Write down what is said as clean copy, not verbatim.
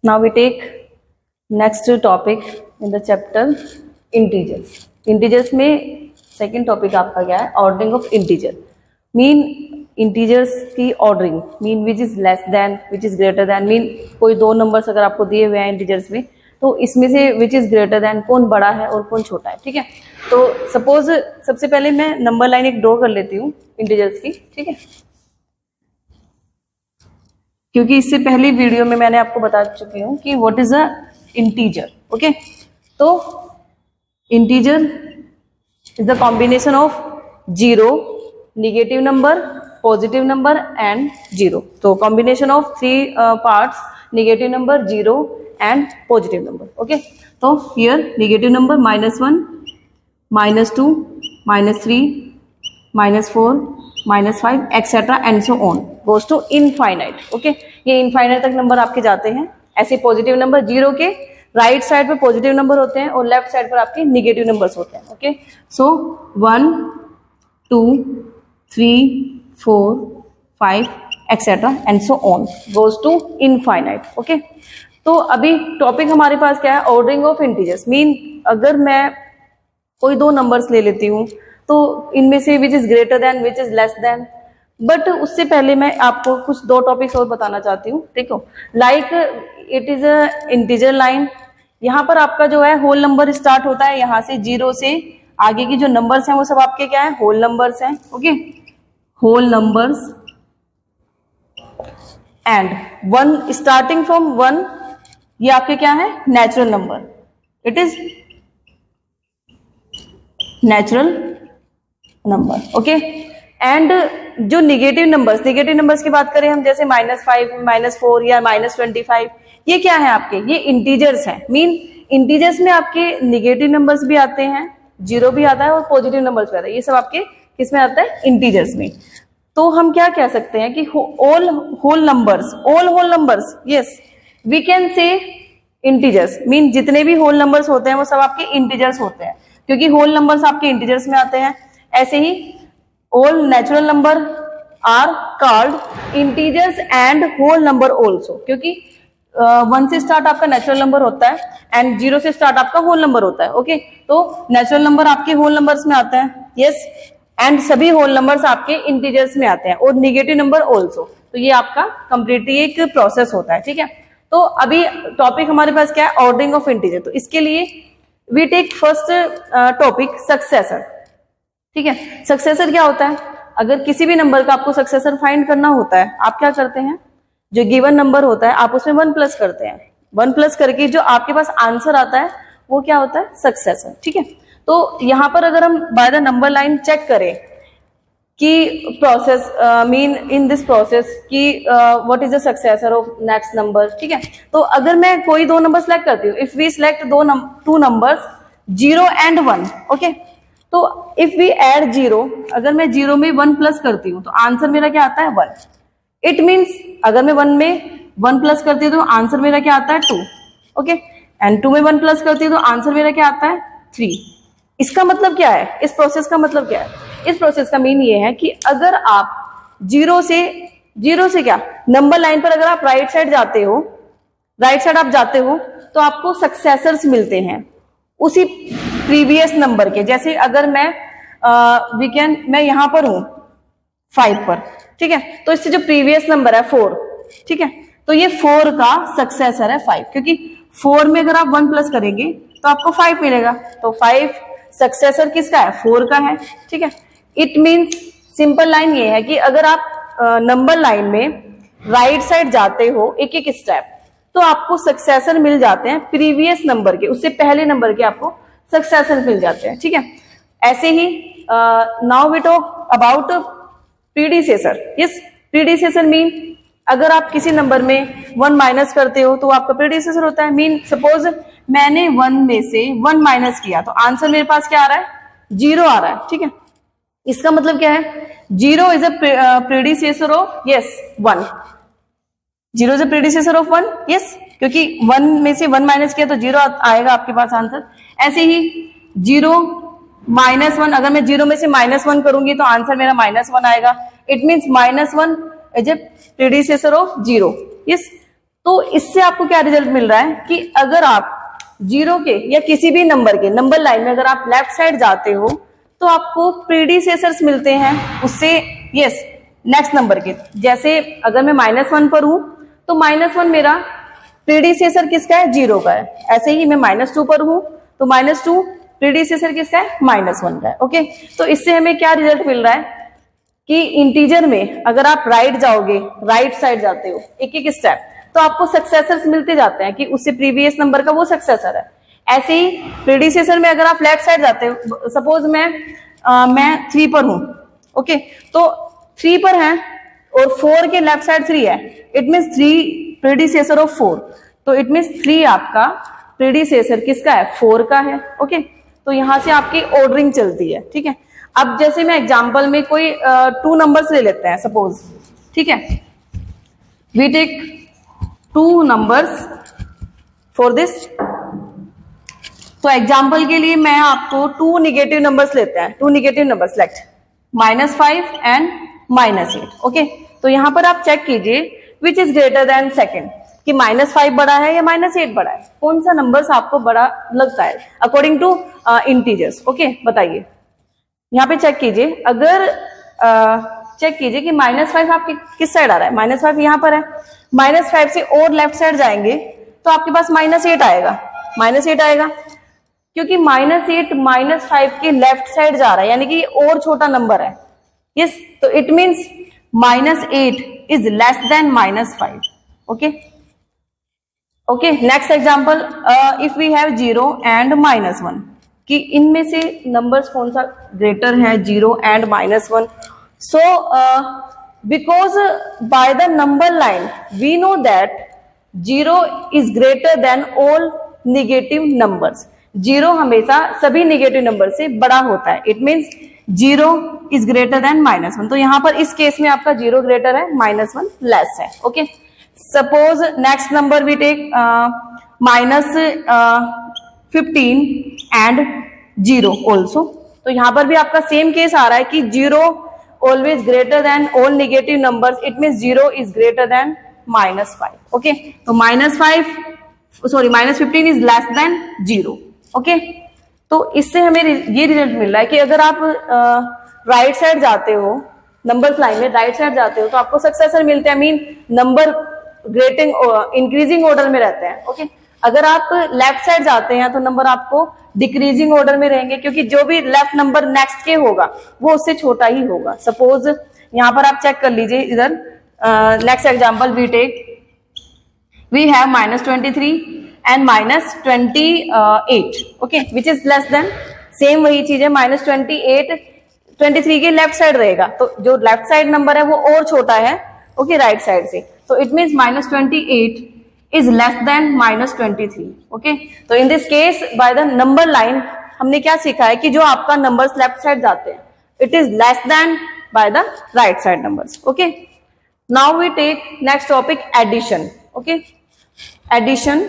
Now we take next topic in the chapter integers. Integers में second topic आपका क्या है? Ordering of integer. Mean integers की ordering. Mean which is less than, which is greater than. Mean कोई दो numbers अगर आपको दिए हुए हैं integers में, तो इसमें से which is greater than कौन बड़ा है और कौन छोटा है, ठीक है? तो suppose सबसे पहले मैं नंबर लाइन एक ड्रॉ कर लेती हूँ integers की, ठीक है? क्योंकि इससे पहली वीडियो में मैंने आपको बता चुकी हूँ कि what is a integer. Okay, तो integer is the combination of zero, negative number, positive number and zero. तो combination of three parts, negative number, zero and positive number. Okay, तो here negative number -1, -2, -3, -4, -5 etcetera and so on goes to infinite. Okay, ये infinite तक number आपके जाते हैं. ऐसे positive number zero के right side पे पॉजिटिव नंबर होते हैं और लेफ्ट साइड पर आपके निगेटिव नंबर्स होते हैं. Okay, so 1, 2, 3, 4, 5 etcetera and so on goes to infinite. Okay, तो अभी टॉपिक हमारे पास क्या है? Ordering of integers. मीन अगर मैं कोई दो नंबर्स ले लेती हूँ तो इनमें से विच is greater then, which is less then. But उससे पहले मैं आपको कुछ दो टॉपिक्स और बताना चाहती हूँ. देखो, like it is a integer line. यहाँ पर आपका जो है होल नंबर स्टार्ट होता है, यहाँ से जीरो से आगे की जो नंबर्स हैं वो सब आपके क्या है? होल नंबर्स हैं. Okay, whole numbers and one starting from one, ये आपके क्या है? Natural number. It is natural number. Okay, and जो निगेटिव नंबर्स की बात करें हम, जैसे -5, -4 या -25, ये क्या है आपके? ये इंटीजर्स हैं. मीन इंटीजर्स में आपके निगेटिव नंबर्स भी आते हैं, जीरो भी आता है और पॉजिटिव नंबर्स भी आता है. ये सब आपके किस में आता है? इंटीजर्स में. तो हम क्या कह सकते हैं कि all whole numbers, yes we can say integers. Mean जितने भी होल नंबर्स होते हैं वो सब आपके इंटीजर्स होते हैं, क्योंकि होल नंबर्स आपके इंटीजर्स में आते हैं. ऐसे ही all natural number are called integers and whole number also, क्योंकि 1 से स्टार्ट आपका नेचुरल नंबर होता है एंड 0 से स्टार्ट आपका होल नंबर होता है. ओके, तो नेचुरल नंबर आपके होल नंबर्स में आते हैं, यस, एंड सभी होल नंबर्स आपके इंटीजर्स में आते हैं और निगेटिव नंबर ऑल्सो. तो ये आपका कंप्लीटली एक प्रोसेस होता है, ठीक है? तो अभी टॉपिक हमारे पास क्या है? Ordering of integer. तो इसके लिए we take first topic successor. ठीक है, सक्सेसर क्या होता है? अगर किसी भी नंबर का आपको सक्सेसर फाइंड करना होता है, आप क्या करते हैं? जो गिवन नंबर होता है आप उसमें 1 प्लस करते हैं. 1 प्लस करके जो आपके पास आंसर आता है वो क्या होता है? सक्सेसर. ठीक है, तो यहां पर अगर हम by the number line check करें कि process mean in this process कि what is the successor of next number. ठीक है, तो अगर मैं कोई दो नंबर सेलेक्ट करती हूँ, if we select two numbers 0 and 1. Okay, तो इफ वी एड 0, अगर मैं 0 में 1 प्लस करती हूँ तो आंसर मेरा क्या आता है? 1. इट मीन्स अगर मैं 1 में 1 प्लस करती हूँ तो आंसर मेरा क्या आता है? 2. ओके, एंड 2 में 1 प्लस करती हूँ तो आंसर मेरा क्या आता है? 3. इसका मतलब क्या है? इस प्रोसेस का मतलब क्या है? इस प्रोसेस का मीन ये है कि अगर आप जीरो से क्या नंबर लाइन पर अगर आप राइट साइड आप जाते हो तो आपको सक्सेसर्स मिलते हैं उसी प्रीवियस नंबर के. जैसे अगर मैं मैं यहां पर हूं 5 पर, ठीक है, तो इससे जो प्रीवियस नंबर है 4, ठीक है, तो ये 4 का सक्सेसर है 5, क्योंकि 4 में अगर आप 1 प्लस करेंगे तो आपको 5 मिलेगा. तो 5 सक्सेसर किसका है? 4 का है. ठीक है, इट मीन्स सिंपल लाइन ये है कि अगर आप नंबर लाइन में राइट साइड जाते हो एक एक स्टेप, तो आपको सक्सेसर मिल जाते हैं प्रीवियस नंबर के, उससे पहले नंबर के आपको सक्सेसर मिल जाते हैं. ठीक है, ऐसे ही now we talk about predecessor. Yes, predecessor mean अगर आप किसी नंबर में 1 माइनस करते हो तो आपका प्रीडिसेसर होता है. मीन सपोज मैंने 1 में से 1 माइनस किया तो आंसर मेरे पास क्या आ रहा है? 0 आ रहा है. ठीक है, इसका मतलब क्या है? 0 is a predecessor of 1. 0 is a predecessor of 1. Yes, क्योंकि 1 में से 1 माइनस किया तो 0 आएगा आपके पास आंसर. ऐसे ही 0 -1, अगर मैं 0 में से -1 करूंगी तो आंसर मेरा -1 आएगा. It means -1 is a predecessor of 0. Yes, तो इससे आपको क्या रिजल्ट मिल रहा है कि अगर आप जीरो के या किसी भी नंबर के नंबर लाइन में अगर आप लेफ्ट साइड जाते हो तो आपको प्रीडिसेसर्स मिलते हैं उससे, यस, नेक्स्ट नंबर के। जैसे अगर मैं -1 पर हूं तो -1 मेरा प्रीडिसेसर किसका है? जीरो का है। ऐसे ही मैं -2 पर हूं तो -2 प्रीडिसेसर किसका है? -1 का है। ओके, तो इससे हमें क्या रिजल्ट मिल रहा है कि इंटीजर में अगर आप राइट जाओगे, राइट साइड जाते हो एक एक स्टेप, तो आपको सक्सेसर्स मिलते जाते हैं कि उससे प्रीवियस नंबर का वो सक्सेसर है। ऐसे ही प्रीडिसेसर में अगर आप लेफ्ट साइड जाते हो, सपोज मैं 3 पर हूं, ओके, तो 3 पर है और 4 के लेफ्ट साइड 3 है, इट मीन्स 3 प्रीडिसेसर ऑफ 4, तो इट मीन्स 3 आपका प्रीडिसेसर किसका है? 4 का है। ओके, तो यहां से आपकी ऑर्डरिंग चलती है। ठीक है, अब जैसे मैं एग्जांपल में कोई 2 नंबर्स ले लेते हैं सपोज, ठीक है, we take 2 numbers for this. तो एग्जांपल के लिए मैं आपको 2 निगेटिव नंबर्स लेते हैं, 2 negative numbers let -5 and -8। Okay, तो यहां पर आप चेक कीजिए which is greater than second, कि -5 बड़ा है या -8 बड़ा है, कौन सा नंबर्स आपको बड़ा लगता है अकॉर्डिंग टू इंटीजर्स। ओके, बताइए, यहाँ पे चेक कीजिए, अगर चेक कीजिए कि -5 आपके किस साइड आ रहा है? -5 यहाँ पर है, -5 से और लेफ्ट साइड जाएंगे तो आपके पास -8 आएगा, -8 आएगा, क्योंकि -8 -5 के लेफ्ट साइड जा रहा है, यानी कि और छोटा नंबर है। यस, तो it means -8 is less than -5। Okay, okay, next example, if we have 0 and -1, कि इनमें से नंबर्स कौन सा ग्रेटर है? 0 and -1। So because by the number line we know that 0 is greater than all negative numbers. 0 हमेशा सभी negative number से बड़ा होता है, it means 0 is greater than -1। तो यहां पर इस केस में आपका 0 ग्रेटर है, -1 लेस है। Okay, suppose next number we take -15 and 0 also. तो यहां पर भी आपका सेम केस आ रहा है कि 0 always greater than all negative numbers, it means 0 is greater then -5। Okay, तो -15 इज लेस देन 0। ओके, तो इससे हमें ये रिजल्ट मिल रहा है कि अगर आप राइट साइड जाते हो, नंबर्स लाइन में राइट साइड जाते हो तो आपको सक्सेसर मिलते हैं, mean number grating increasing order में रहते हैं। ओके, अगर आप लेफ्ट साइड जाते हैं तो नंबर आपको डिक्रीजिंग ऑर्डर में रहेंगे, क्योंकि जो भी लेफ्ट नंबर नेक्स्ट के होगा वो उससे छोटा ही होगा। सपोज यहां पर आप चेक कर लीजिए, इधर next example we take, we have -23 and -28, okay, which is less than, same वही चीज है, -28 23 के लेफ्ट साइड रहेगा, तो जो लेफ्ट साइड नंबर है वो और छोटा है, ओके, राइट साइड से, तो it means -28 is less than -23। Okay, तो in this case by the number line हमने क्या सीखा है कि जो आपका नंबर्स लेफ्ट साइड जाते हैं it is less than by the right side numbers. Okay, now we take next topic, addition. Okay, addition.